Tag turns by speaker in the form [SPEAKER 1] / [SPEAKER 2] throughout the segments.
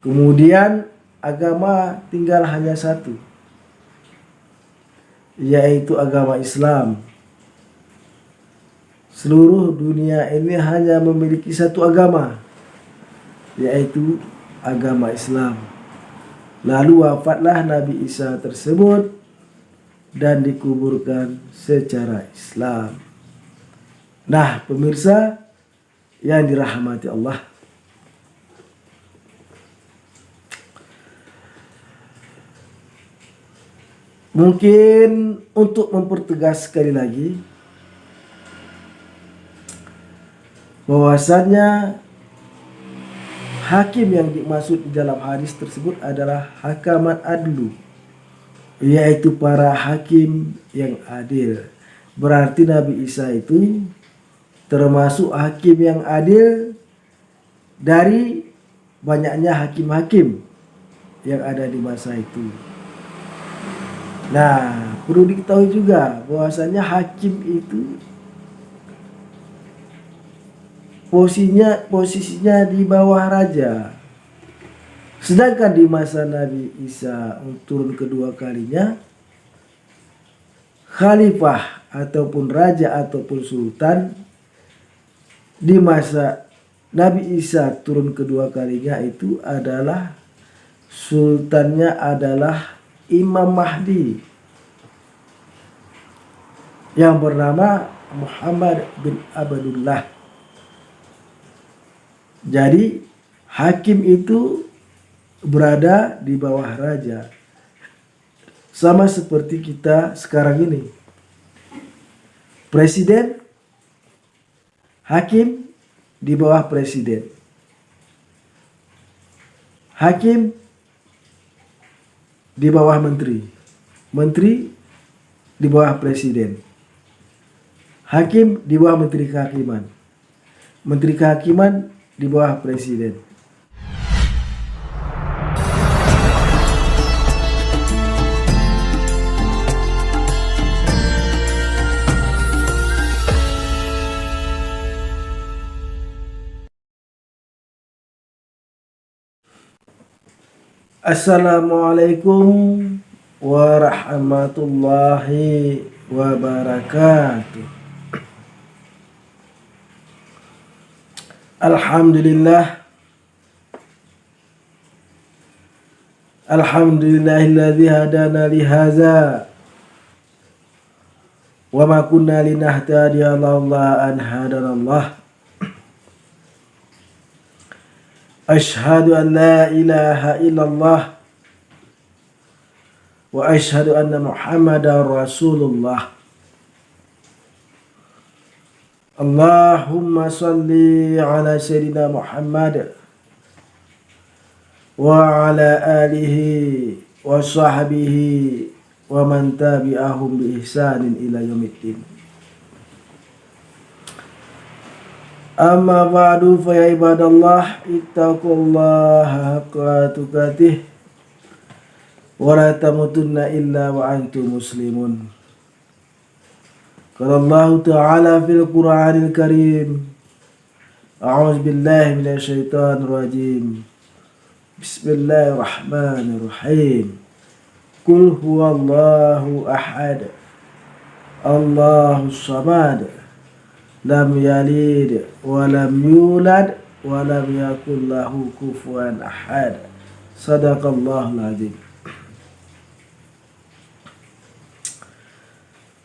[SPEAKER 1] Kemudian agama tinggal hanya satu, yaitu agama Islam. Seluruh dunia ini hanya memiliki satu agama, yaitu agama Islam. Lalu wafatlah Nabi Isa tersebut dan dikuburkan secara Islam. Nah, pemirsa yang dirahmati Allah, mungkin untuk mempertegas sekali lagi bahwasannya hakim yang dimaksud di dalam hadis tersebut adalah hakamat adlu, yaitu para hakim yang adil. Berarti Nabi Isa itu termasuk hakim yang adil dari banyaknya hakim-hakim yang ada di masa itu. Nah, perlu diketahui juga bahwasanya hakim itu posisinya di bawah raja. Sedangkan di masa Nabi Isa turun kedua kalinya, khalifah ataupun raja ataupun sultan di masa Nabi Isa turun kedua kalinya itu adalah sultannya adalah Imam Mahdi yang bernama Muhammad bin Abdullah. Jadi hakim itu berada di bawah raja, sama seperti kita sekarang ini. Presiden, hakim di bawah presiden. Hakim di bawah menteri. Menteri di bawah presiden. Hakim di bawah menteri kehakiman. Menteri kehakiman di bawah presiden. Assalamualaikum warahmatullahi wabarakatuh. Alhamdulillah, alhamdulillahilladzi hadana lihaza wa ma kunna linahtadiya laula an hadanallah. Ashhadu an la ilaha illallah wa ashhadu anna Muhammadar Rasulullah. Allahumma salli ala sayyidina Muhammad wa ala alihi wa sahbihi wa man tabi'ahum bi ihsanin ila yaumiddin. Amma ba'du fa ya ibadallah ittaqullaha haqqa tuqatih wa la tamutunna illa wa antum muslimun. Qala Allah Ta'ala fil Qur'anil Karim, a'udzu billahi minasy syaithanir rajim. Bismillahirrahmanirrahim. Qul huwallahu ahad, Allahus samad, lam yalid wa lam yulad wa lam yakul lahu kufuwan ahad. Sadaqallahul azim.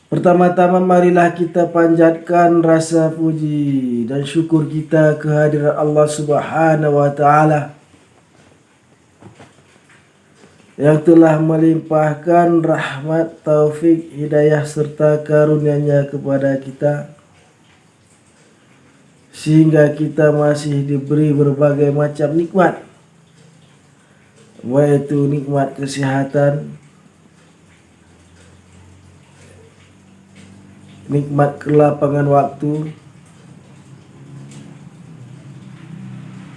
[SPEAKER 1] Pertama-tama marilah kita panjatkan rasa puji dan syukur kita kehadiran Allah Subhanahu wa taala yang telah melimpahkan rahmat, taufik, hidayah serta karunia-Nya kepada kita, sehingga kita masih diberi berbagai macam nikmat, yaitu nikmat kesehatan, nikmat kelapangan waktu,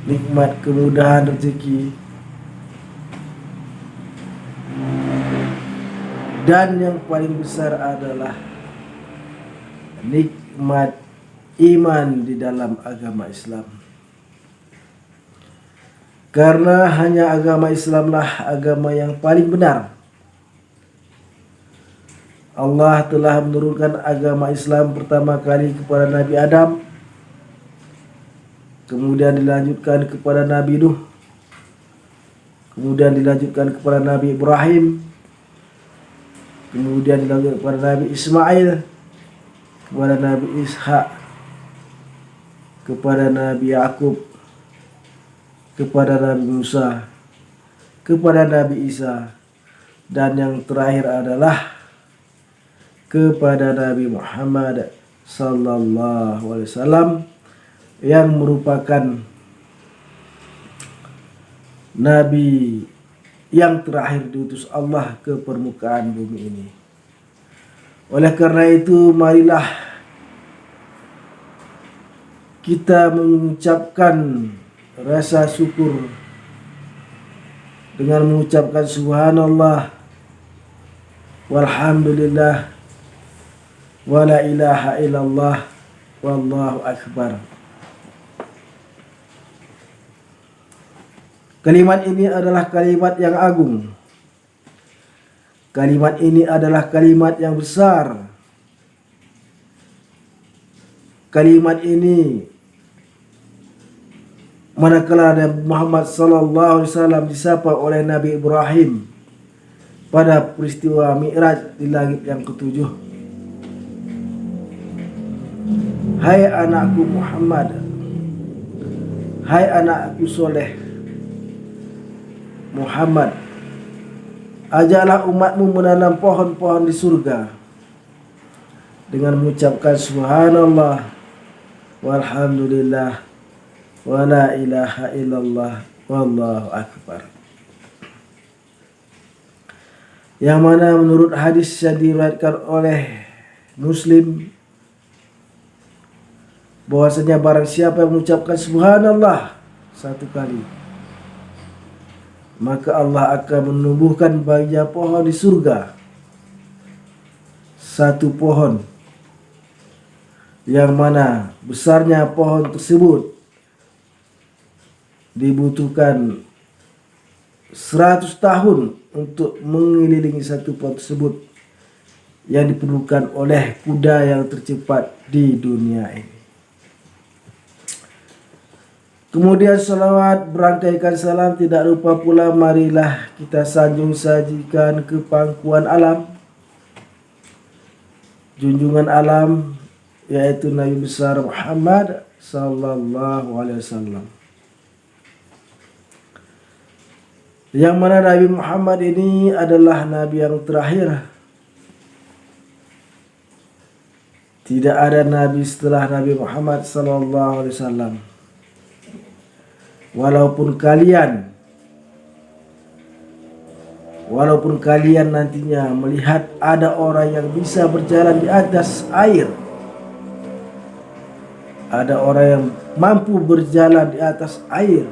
[SPEAKER 1] nikmat kemudahan rezeki, dan yang paling besar adalah nikmat iman di dalam agama Islam. Karena hanya agama Islamlah agama yang paling benar. Allah telah menurunkan agama Islam pertama kali kepada Nabi Adam, kemudian dilanjutkan kepada Nabi Nuh, kemudian dilanjutkan kepada Nabi Ibrahim, kemudian dilanjutkan kepada Nabi Ismail, kepada Nabi Ishak, kepada Nabi Yakub, kepada Nabi Musa, kepada Nabi Isa, dan yang terakhir adalah kepada Nabi Muhammad sallallahu alaihi wasallam yang merupakan nabi yang terakhir diutus Allah ke permukaan bumi ini. Oleh karena itu, marilah kita mengucapkan rasa syukur dengan mengucapkan subhanallah walhamdulillah wala ilaha illallah wallahu akbar. Kalimat ini adalah kalimat yang agung. Kalimat ini adalah kalimat yang besar. Kalimat ini manakala Nabi Muhammad sallallahu alaihi wasallam disapa oleh Nabi Ibrahim pada peristiwa Mi'raj di langit yang ketujuh. Hai anakku Muhammad, hai anakku soleh Muhammad, ajaklah umatmu menanam pohon-pohon di surga dengan mengucapkan subhanallah walhamdulillah wala ilaha illallah wallahu akbar. Yang mana menurut hadis yang diriwayatkan oleh Muslim, bahwasanya barang siapa yang mengucapkan subhanallah satu kali, maka Allah akan menumbuhkan baginya pohon di surga, satu pohon yang mana besarnya pohon tersebut dibutuhkan 100 tahun untuk mengelilingi satu pohon tersebut yang diperlukan oleh kuda yang tercepat di dunia ini. Kemudian salawat berangkaikan salam tidak lupa pula marilah kita sanjung sajikan ke pangkuan alam, junjungan alam, yaitu Nabi besar Muhammad sallallahu alaihi wasallam. Yang mana Nabi Muhammad ini adalah Nabi yang terakhir. Tidak ada Nabi setelah Nabi Muhammad sallallahu alaihi wasallam. Walaupun kalian nantinya melihat ada orang yang bisa berjalan di atas air, ada orang yang mampu berjalan di atas air,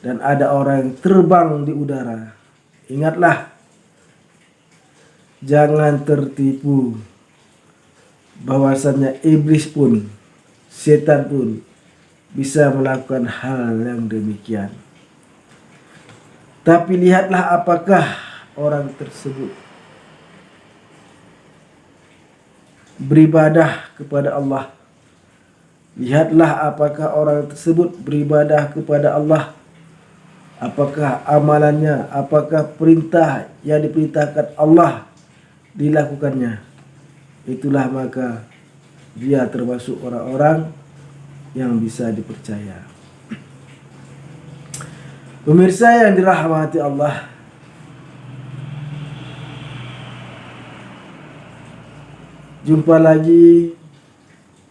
[SPEAKER 1] dan ada orang yang terbang di udara, ingatlah, jangan tertipu bahwasannya iblis pun, setan pun bisa melakukan hal yang demikian. Tapi lihatlah apakah orang tersebut beribadah kepada Allah. Lihatlah apakah orang tersebut beribadah kepada Allah. Apakah amalannya, apakah perintah yang diperintahkan Allah dilakukannya. Itulah maka dia termasuk orang-orang yang bisa dipercaya. Pemirsa yang dirahmati Allah, jumpa lagi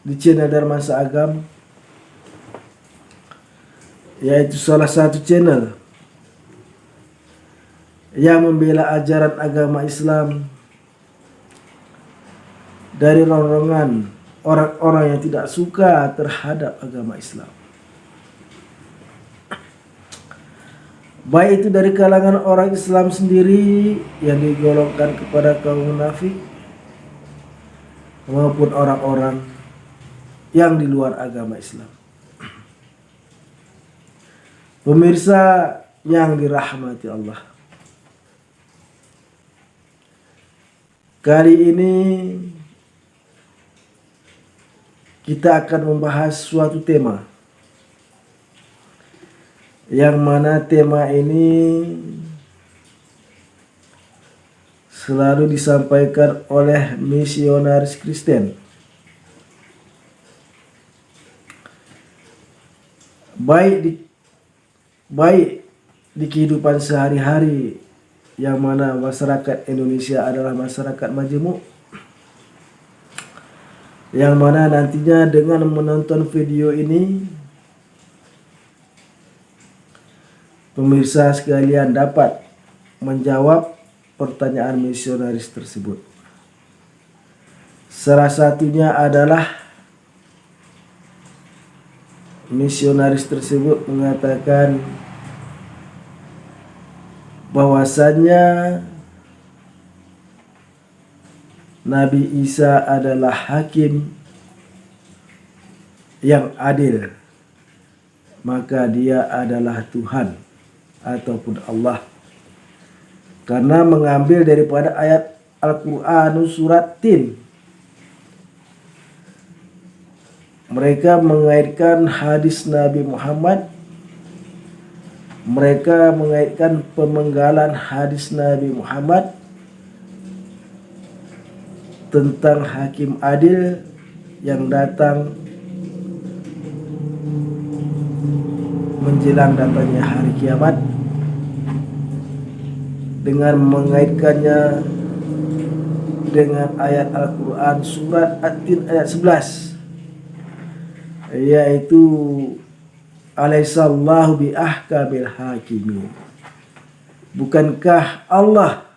[SPEAKER 1] di channel Darmansa Agam, yaitu salah satu channel yang membela ajaran agama Islam dari ronrongan orang-orang yang tidak suka terhadap agama Islam, baik itu dari kalangan orang Islam sendiri yang digolongkan kepada kaum munafik, maupun orang-orang yang di luar agama Islam. Pemirsa yang dirahmati Allah, kali ini kita akan membahas suatu tema, yang mana tema ini selalu disampaikan oleh misionaris Kristen, baik di kehidupan sehari-hari, yang mana masyarakat Indonesia adalah masyarakat majemuk, yang mana nantinya dengan menonton video ini pemirsa sekalian dapat menjawab pertanyaan misionaris tersebut. Salah satunya adalah misionaris tersebut mengatakan bahwasannya Nabi Isa adalah hakim yang adil, maka dia adalah Tuhan ataupun Allah, karena mengambil daripada ayat Al-Quran surat Tin. Mereka mengaitkan hadis Nabi Muhammad, mereka mengaitkan pemenggalan hadis Nabi Muhammad tentang hakim adil yang datang menjelang datangnya hari kiamat, dengan mengaitkannya dengan ayat Al-Quran surat At-Tin ayat 11, yaitu alaihissallahu bi ahkamil hakimin. Bukankah Allah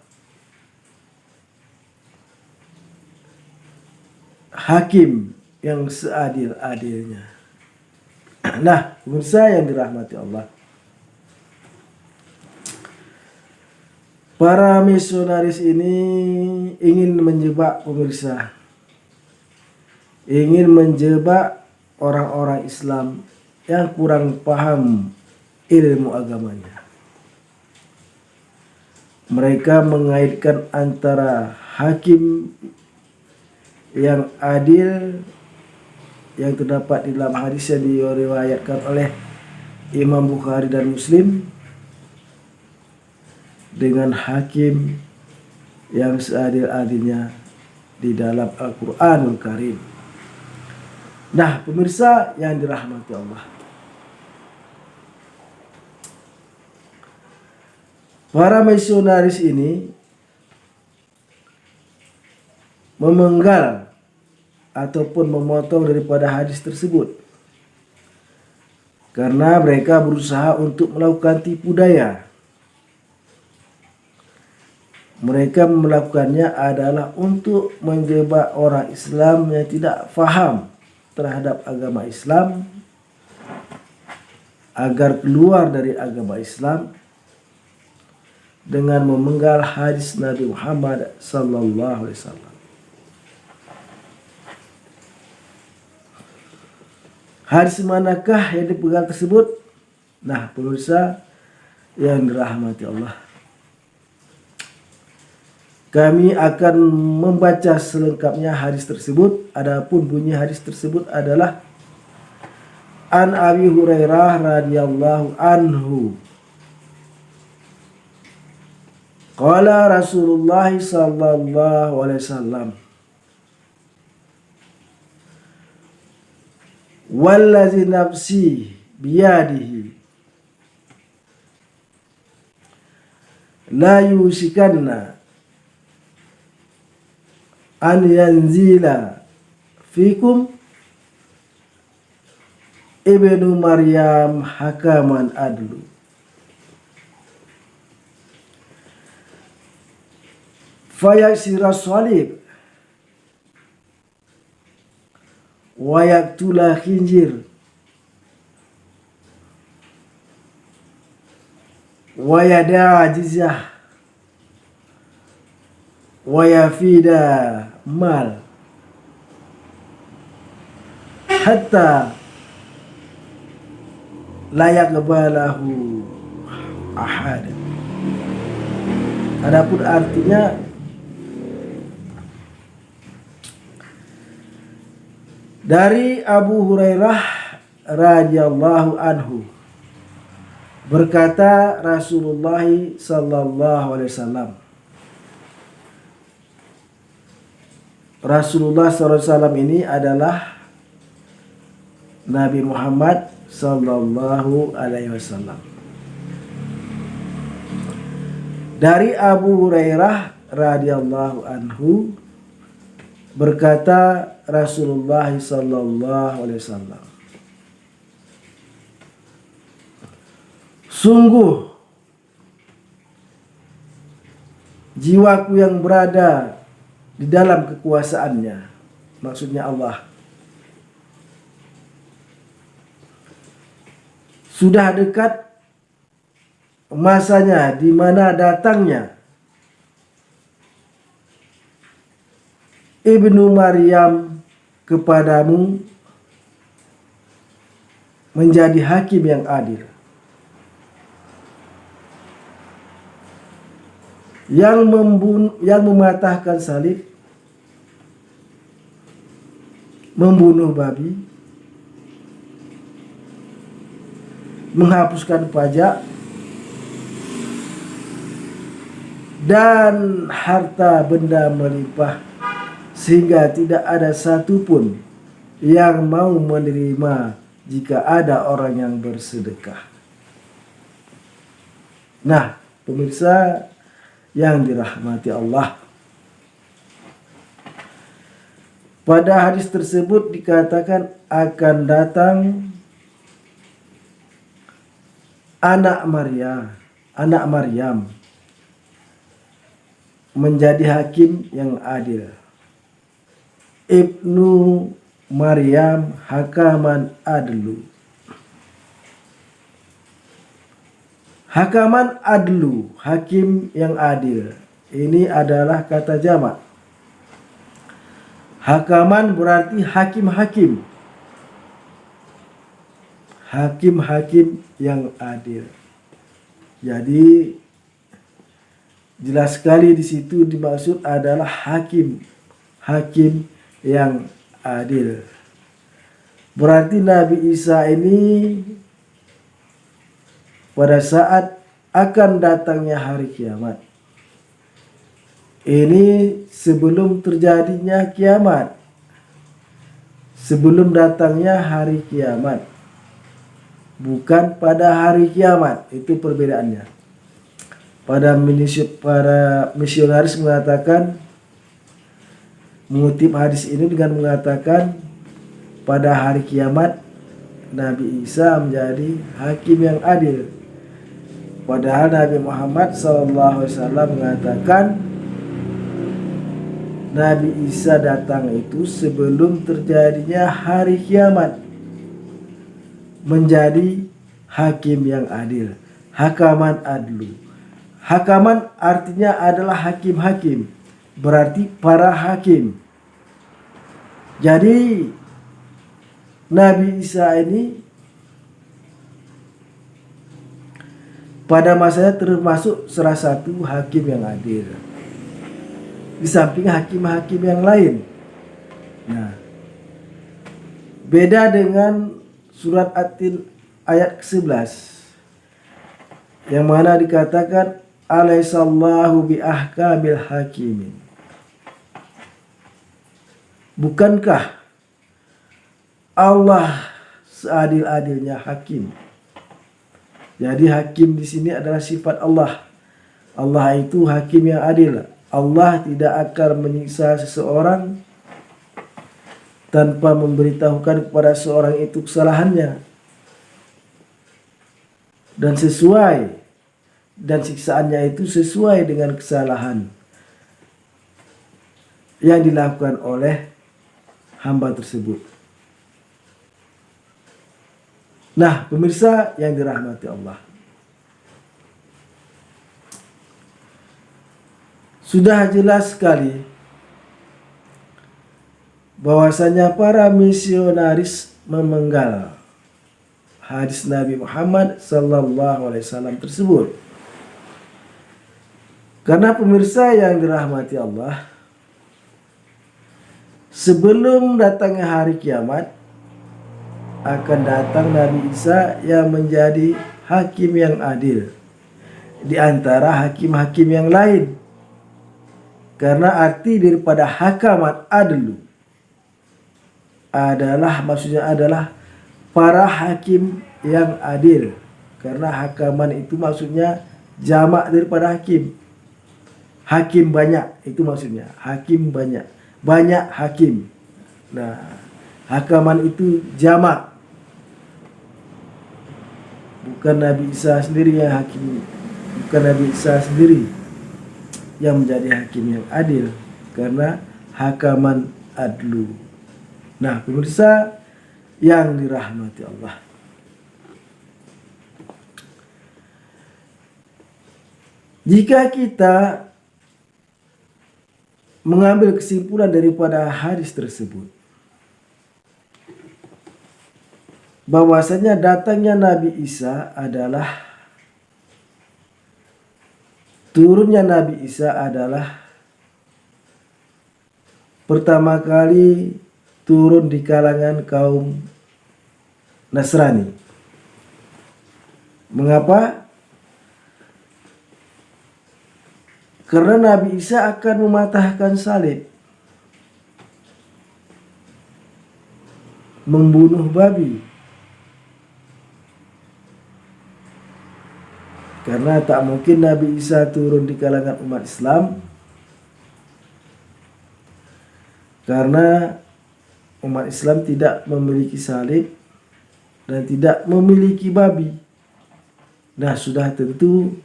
[SPEAKER 1] hakim yang seadil-adilnya? Nah, pemirsa yang dirahmati Allah, para misionaris ini ingin menjebak pemirsa, ingin menjebak orang-orang Islam yang kurang paham ilmu agamanya. Mereka mengaitkan antara hakim yang adil yang terdapat di dalam hadis yang diriwayatkan oleh Imam Bukhari dan Muslim dengan hakim yang seadil-adilnya di dalam Al-Quranul Karim. Nah, pemirsa yang dirahmati Allah, para misionaris ini memenggal ataupun memotong daripada hadis tersebut, karena mereka berusaha untuk melakukan tipu daya. Mereka melakukannya adalah untuk menjebak orang Islam yang tidak faham terhadap agama Islam, agar keluar dari agama Islam dengan memenggal hadis Nabi Muhammad sallallahu alaihi wasallam. Hadis manakah yang dipegang tersebut? Nah, pemirsa yang dirahmati Allah, kami akan membaca selengkapnya hadis tersebut. Adapun bunyi hadis tersebut adalah An Abi Hurairah radhiyallahu anhu qala Rasulullah sallallahu alaihi wasallam, wallazi nafsi biyadihi la yushikanna an yanzila fikum ibnu Maryam hakaman adlu fayaksira salib wa yaktula khinjir wa yada'a jizyah wa yafida mal hatta la yaqbalahu ahad. Adapun artinya dari Abu Hurairah radhiyallahu anhu berkata Rasulullah sallallahu alaihi wasallam, Rasulullah sallallahu alaihi wasallam ini adalah Nabi Muhammad sallallahu alaihi wasallam. Dari Abu Hurairah radhiyallahu anhu berkata Rasulullah sallallahu alaihi wasallam, sungguh jiwaku yang berada di dalam kekuasaannya, maksudnya Allah, sudah dekat masanya di mana datangnya Ibnu Maryam kepadamu menjadi hakim yang adil, yang mematahkan salib, membunuh babi, menghapuskan pajak, dan harta benda melimpah sehingga tidak ada satupun yang mau menerima jika ada orang yang bersedekah. Nah, pemirsa yang dirahmati Allah, pada hadis tersebut dikatakan akan datang anak Maryam menjadi hakim yang adil. Ibnu Maryam hakaman adlu. Hakaman adlu, hakim yang adil. Ini adalah kata jamak. Hakaman berarti hakim-hakim. Hakim-hakim yang adil. Jadi jelas sekali di situ dimaksud adalah hakim yang adil. Berarti Nabi Isa ini pada saat akan datangnya hari kiamat, ini sebelum terjadinya kiamat, sebelum datangnya hari kiamat, bukan pada hari kiamat. Itu perbedaannya. Para misionaris mengatakan, mengutip hadis ini dengan mengatakan pada hari kiamat Nabi Isa menjadi hakim yang adil. Padahal Nabi Muhammad SAW mengatakan Nabi Isa datang itu sebelum terjadinya hari kiamat, menjadi hakim yang adil. Hakaman adlu. Hakaman artinya adalah hakim-hakim, berarti para hakim. Jadi Nabi Isa ini pada masanya termasuk salah satu hakim yang adil, di samping hakim-hakim yang lain. Nah, beda dengan surat At-Tin ayat ke-11 yang mana dikatakan alaihissallahu biahkamil hakimin. Bukankah Allah seadil-adilnya hakim? Jadi hakim di sini adalah sifat Allah. Allah itu hakim yang adil. Allah tidak akan menyiksa seseorang tanpa memberitahukan kepada seorang itu kesalahannya, dan siksaannya itu sesuai dengan kesalahan yang dilakukan oleh hamba tersebut. Nah, pemirsa yang dirahmati Allah, sudah jelas sekali bahwasanya para misionaris memenggal hadis Nabi Muhammad sallallahu alaihi wasallam tersebut. Karena pemirsa yang dirahmati Allah, sebelum datangnya hari kiamat akan datang Nabi Isa yang menjadi hakim yang adil di antara hakim-hakim yang lain. Karena arti daripada hakamat adlu adalah, maksudnya adalah para hakim yang adil. Karena hakaman itu maksudnya jamak daripada hakim. Hakim banyak, itu maksudnya. Hakim banyak. Banyak hakim. Nah, hakaman itu jamak. Bukan Nabi Isa sendiri yang hakim. Bukan Nabi Isa sendiri yang menjadi hakim yang adil. Karena hakaman adlu. Nah, pemirsa yang dirahmati Allah, jika kita mengambil kesimpulan daripada hadis tersebut, bahwasanya datangnya Nabi Isa adalah, turunnya Nabi Isa adalah pertama kali turun di kalangan kaum Nasrani. Mengapa? Karena Nabi Isa akan mematahkan salib, membunuh babi. Karena tak mungkin Nabi Isa turun di kalangan umat Islam, karena umat Islam tidak memiliki salib dan tidak memiliki babi. Nah, sudah tentu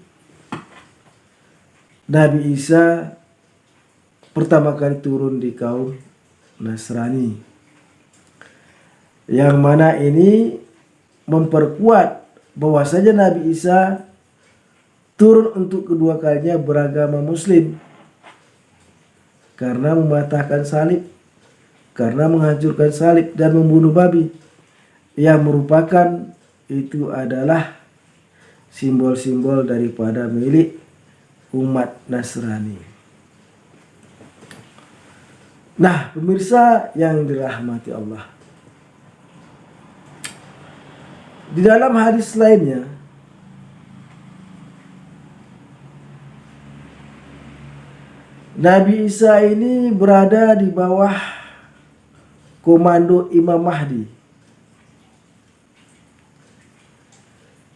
[SPEAKER 1] Nabi Isa pertama kali turun di kaum Nasrani, yang mana ini memperkuat bahwasanya Nabi Isa turun untuk kedua kalinya beragama Muslim, karena mematahkan salib, karena menghancurkan salib dan membunuh babi, yang merupakan itu adalah simbol-simbol daripada milik umat Nasrani. Nah, pemirsa yang dirahmati Allah, di dalam hadis lainnya Nabi Isa ini berada di bawah komando Imam Mahdi.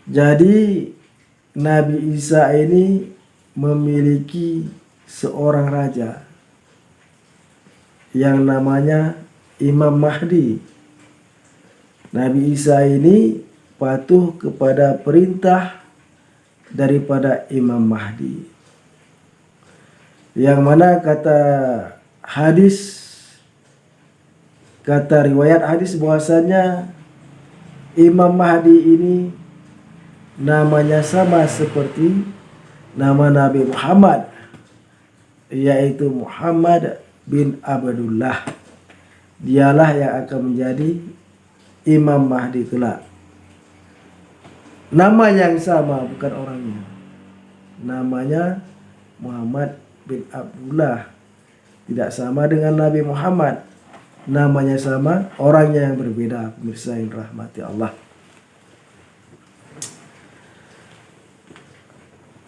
[SPEAKER 1] Jadi Nabi Isa ini memiliki seorang raja yang namanya Imam Mahdi. Nabi Isa ini patuh kepada perintah daripada Imam Mahdi, yang mana kata hadis, kata riwayat hadis bahwasanya Imam Mahdi ini namanya sama seperti nama Nabi Muhammad, yaitu Muhammad bin Abdullah. Dialah yang akan menjadi Imam Mahdi kelak. Nama yang sama, bukan orangnya. Namanya Muhammad bin Abdullah, tidak sama dengan Nabi Muhammad. Namanya sama, orangnya yang berbeda. Pemirsa yang rahmati Allah,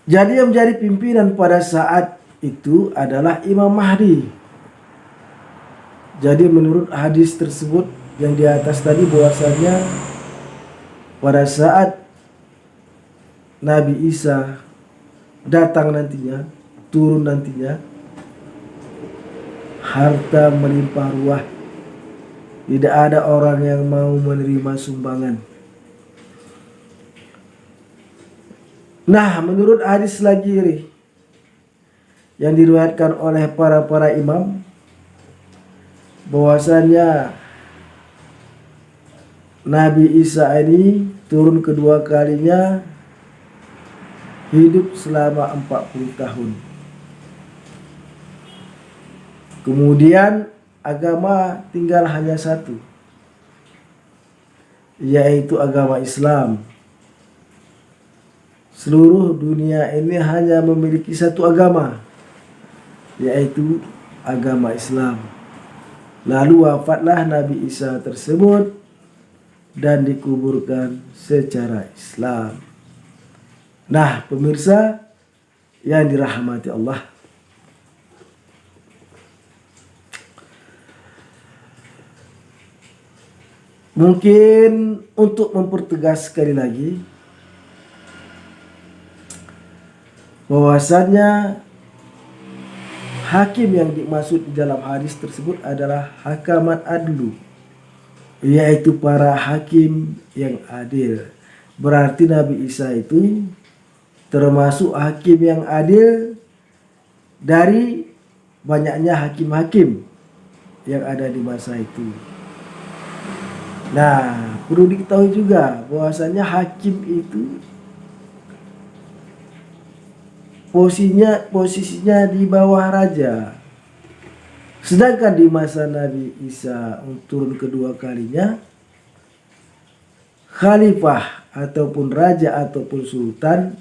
[SPEAKER 1] jadi yang menjadi pimpinan pada saat itu adalah Imam Mahdi. Jadi menurut hadis tersebut yang di atas tadi, bahwasanya pada saat Nabi Isa datang nantinya, turun nantinya, harta melimpah ruah, tidak ada orang yang mau menerima sumbangan. Nah, menurut hadis lagi yang diriwayatkan oleh para imam, bahwasanya Nabi Isa ini turun kedua kalinya hidup selama 40 tahun. Kemudian agama tinggal hanya satu, yaitu agama Islam. Seluruh dunia ini hanya memiliki satu agama, yaitu agama Islam. Lalu wafatlah Nabi Isa tersebut dan dikuburkan secara Islam. Nah, pemirsa yang dirahmati Allah, mungkin untuk mempertegas sekali lagi bahwasannya hakim yang dimaksud di dalam hadis tersebut adalah hakaman adlu, yaitu para hakim yang adil. Berarti Nabi Isa itu termasuk hakim yang adil dari banyaknya hakim-hakim yang ada di masa itu. Nah, perlu diketahui juga bahwasanya hakim itu posisinya di bawah raja. Sedangkan di masa Nabi Isa turun kedua kalinya, khalifah ataupun raja ataupun sultan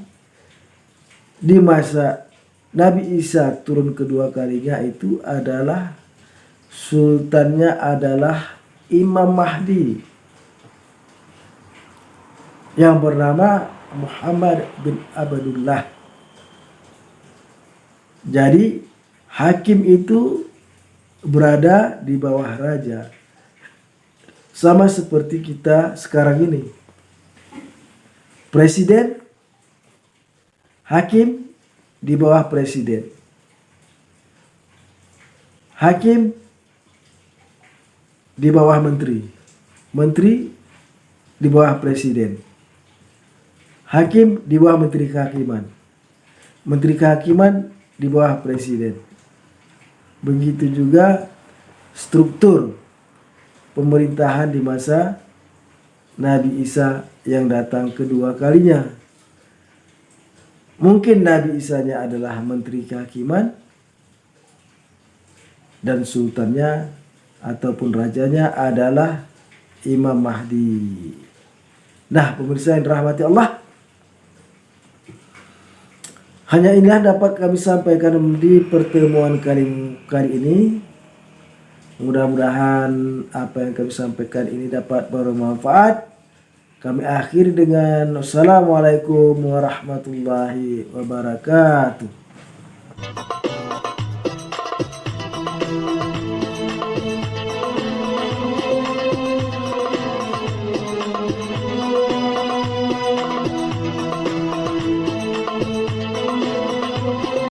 [SPEAKER 1] di masa Nabi Isa turun kedua kalinya itu adalah sultannya adalah Imam Mahdi yang bernama Muhammad bin Abdullah. Jadi hakim itu berada di bawah raja, sama seperti kita sekarang ini. Presiden, hakim di bawah presiden. Hakim di bawah menteri. Menteri di bawah presiden. Hakim di bawah menteri kehakiman. Menteri kehakiman di bawah presiden. Begitu juga struktur pemerintahan di masa Nabi Isa yang datang kedua kalinya. Mungkin Nabi Isa-nya adalah menteri kehakiman dan sultannya ataupun rajanya adalah Imam Mahdi. Nah, pemirsa yang dirahmati Allah, hanya inilah dapat kami sampaikan di pertemuan kali ini. Mudah-mudahan apa yang kami sampaikan ini dapat bermanfaat. Kami akhiri dengan Assalamualaikum warahmatullahi wabarakatuh.